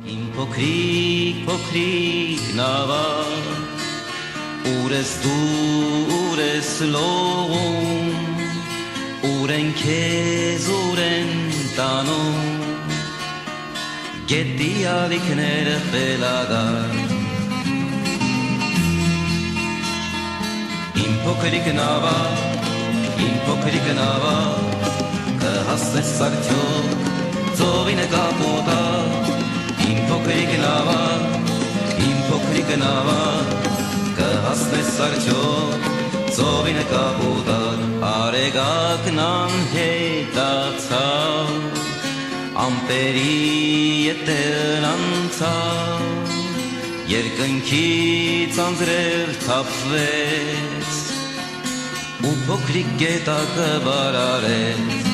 Իմ փոքրիկ նավակ, ուր ես դու, ուր ես լողում, ուր են քեզ, ուր են տանում, գետի ալիքները խելագար։ Իմ փոքրիկ նավակ, կհասնես արդյոք ծովին կապոտակ։ Իմ փոքրիկ նավակ, կհասնես արդյոք ծովին կապոտակ։ Արեգակն անհետացավ, ամպերի ետերն անցավ, երկնքից անձրև թափվեց ու փոքրիկ գետակը բարարեց։